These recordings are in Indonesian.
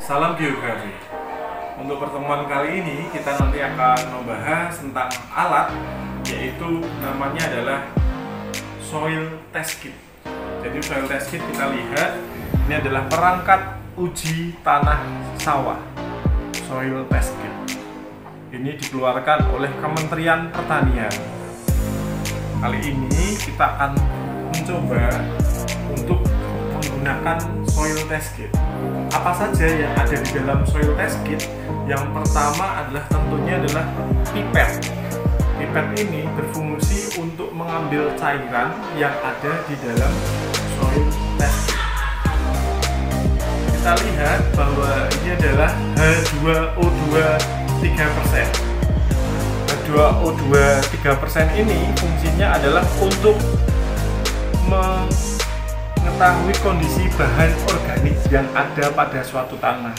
Salam geografi. Untuk pertemuan kali ini kita nanti akan membahas tentang alat, yaitu namanya adalah soil test kit. Jadi soil test kit kita lihat ini adalah perangkat uji tanah sawah. Soil test kit ini dikeluarkan oleh Kementerian Pertanian. Kali ini kita akan mencoba untuk menggunakan soil test kit. Apa saja yang ada di dalam soil test kit? Yang pertama adalah tentunya adalah pipet. Pipet ini berfungsi untuk mengambil cairan yang ada di dalam soil test kit. Kita lihat bahwa ini adalah H2O2 3%. H2O2 3% ini fungsinya adalah untuk mengetahui kondisi bahan organik yang ada pada suatu tanah.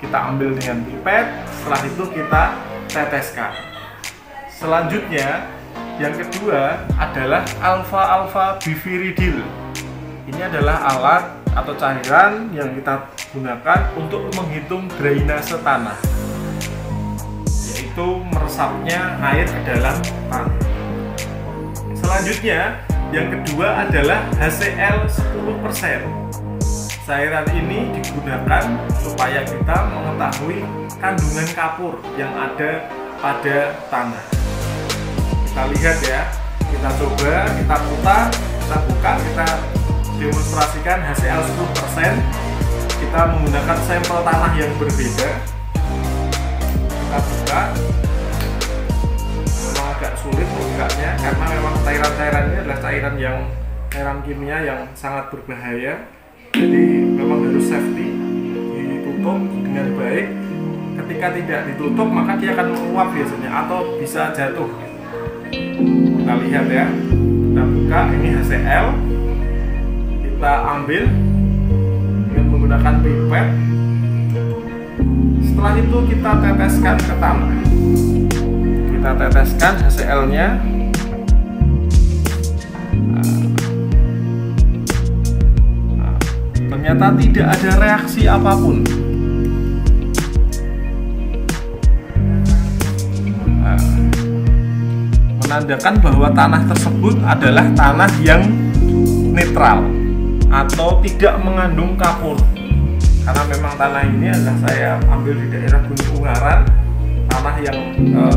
Kita ambil dengan pipet, setelah itu kita teteskan. Selanjutnya, yang kedua adalah alfa-alfa biviridil. Ini adalah alat atau cairan yang kita gunakan untuk menghitung drainase tanah, yaitu meresapnya air ke dalam tanah. Selanjutnya, yang kedua adalah HCl 10%. Cairan ini digunakan supaya kita mengetahui kandungan kapur yang ada pada tanah. Kita lihat ya, kita coba, kita putar, kita buka, kita demonstrasikan HCl 10%. Kita menggunakan sampel tanah yang berbeda. Kita buka. Memang agak sulit membukanya karena memang cairan-cairan ini adalah cairan kimia yang sangat berbahaya. Jadi memang harus safety, ditutup dengan baik. Ketika tidak ditutup maka dia akan menguap biasanya atau bisa jatuh. Kita lihat ya, kita buka, ini HCl, kita ambil dengan menggunakan pipet. Setelah itu kita teteskan ke tanah. Kita teteskan HCl-nya. Ternyata tidak ada reaksi apapun. Menandakan bahwa tanah tersebut adalah tanah yang netral atau tidak mengandung kapur. Karena memang tanah ini adalah saya ambil di daerah Gunung Ungaran, tanah yang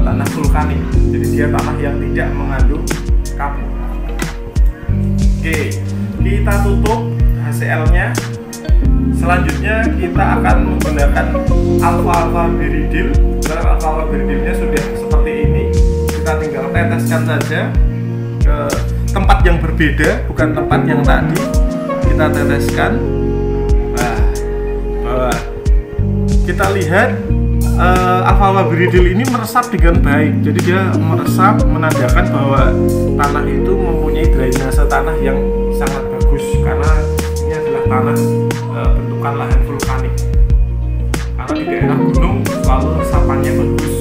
tanah vulkanik. Jadi dia tanah yang tidak mengandung kapur. Oke, kita tutup HCl-nya. Selanjutnya kita akan menggunakan alfa-alfa viridil. Karena alfa-alfa viridilnya sudah seperti ini, kita tinggal teteskan saja ke tempat yang berbeda, bukan tempat yang tadi. Kita teteskan. Nah, kita lihat alfa-alfa viridil ini meresap dengan baik. Jadi dia meresap, menandakan bahwa tanah itu mempunyai drainase tanah yang sangat bagus karena ini adalah tanah bentukan lahan vulkanik. Karena di daerah gunung selalu resapannya bagus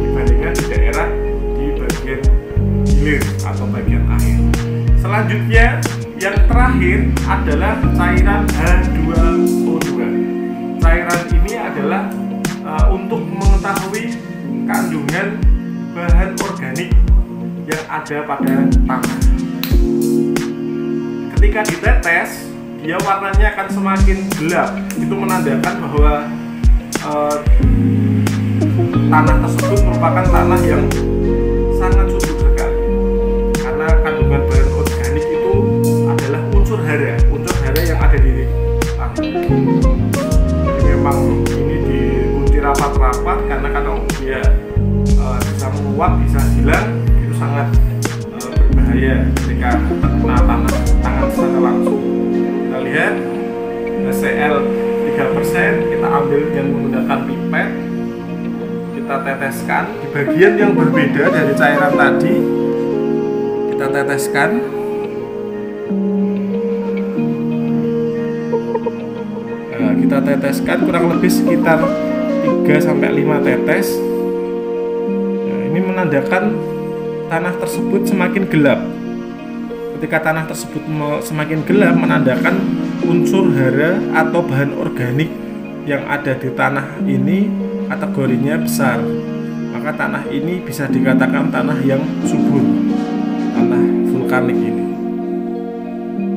dibandingkan di daerah di bagian hilir atau bagian air. Selanjutnya yang terakhir adalah cairan H2O2. Cairan ini adalah untuk mengetahui kandungan bahan organik yang ada pada tanah. Ketika ditetes, dia warnanya akan semakin gelap. Itu menandakan bahwa tanah tersebut merupakan tanah yang sangat subur sekali. Karena kandungan bahan organik itu adalah unsur hara yang ada di tanah. Jadi memang ini dikunci rapat-rapat karena kalau dia bisa menguap, bisa hilang, itu sangat berbahaya ketika terkena tangan secara langsung. Kita lihat HCl 3%, kita ambil dengan menggunakan pipet, kita teteskan di bagian yang berbeda dari cairan tadi. Kita teteskan. Nah, kita teteskan kurang lebih sekitar 3-5 tetes. Nah, ini menandakan tanah tersebut semakin gelap. Ketika tanah tersebut semakin gelap menandakan unsur hara atau bahan organik yang ada di tanah ini kategorinya besar, maka tanah ini bisa dikatakan tanah yang subur, tanah vulkanik ini.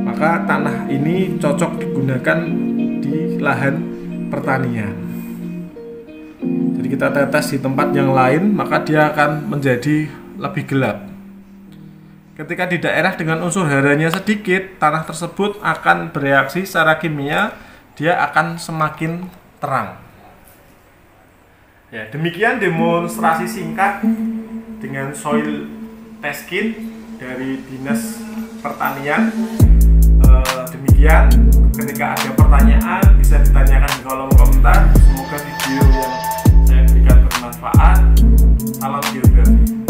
Maka tanah ini cocok digunakan di lahan pertanian. Jadi kita tetes di tempat yang lain, maka dia akan menjadi lebih gelap. Ketika di daerah dengan unsur haranya sedikit, tanah tersebut akan bereaksi secara kimia, dia akan semakin terang. Ya, demikian demonstrasi singkat dengan soil test kit dari Dinas Pertanian. Demikian, ketika ada pertanyaan bisa ditanyakan di kolom komentar. Semoga video yang saya berikan bermanfaat. Salam geografi.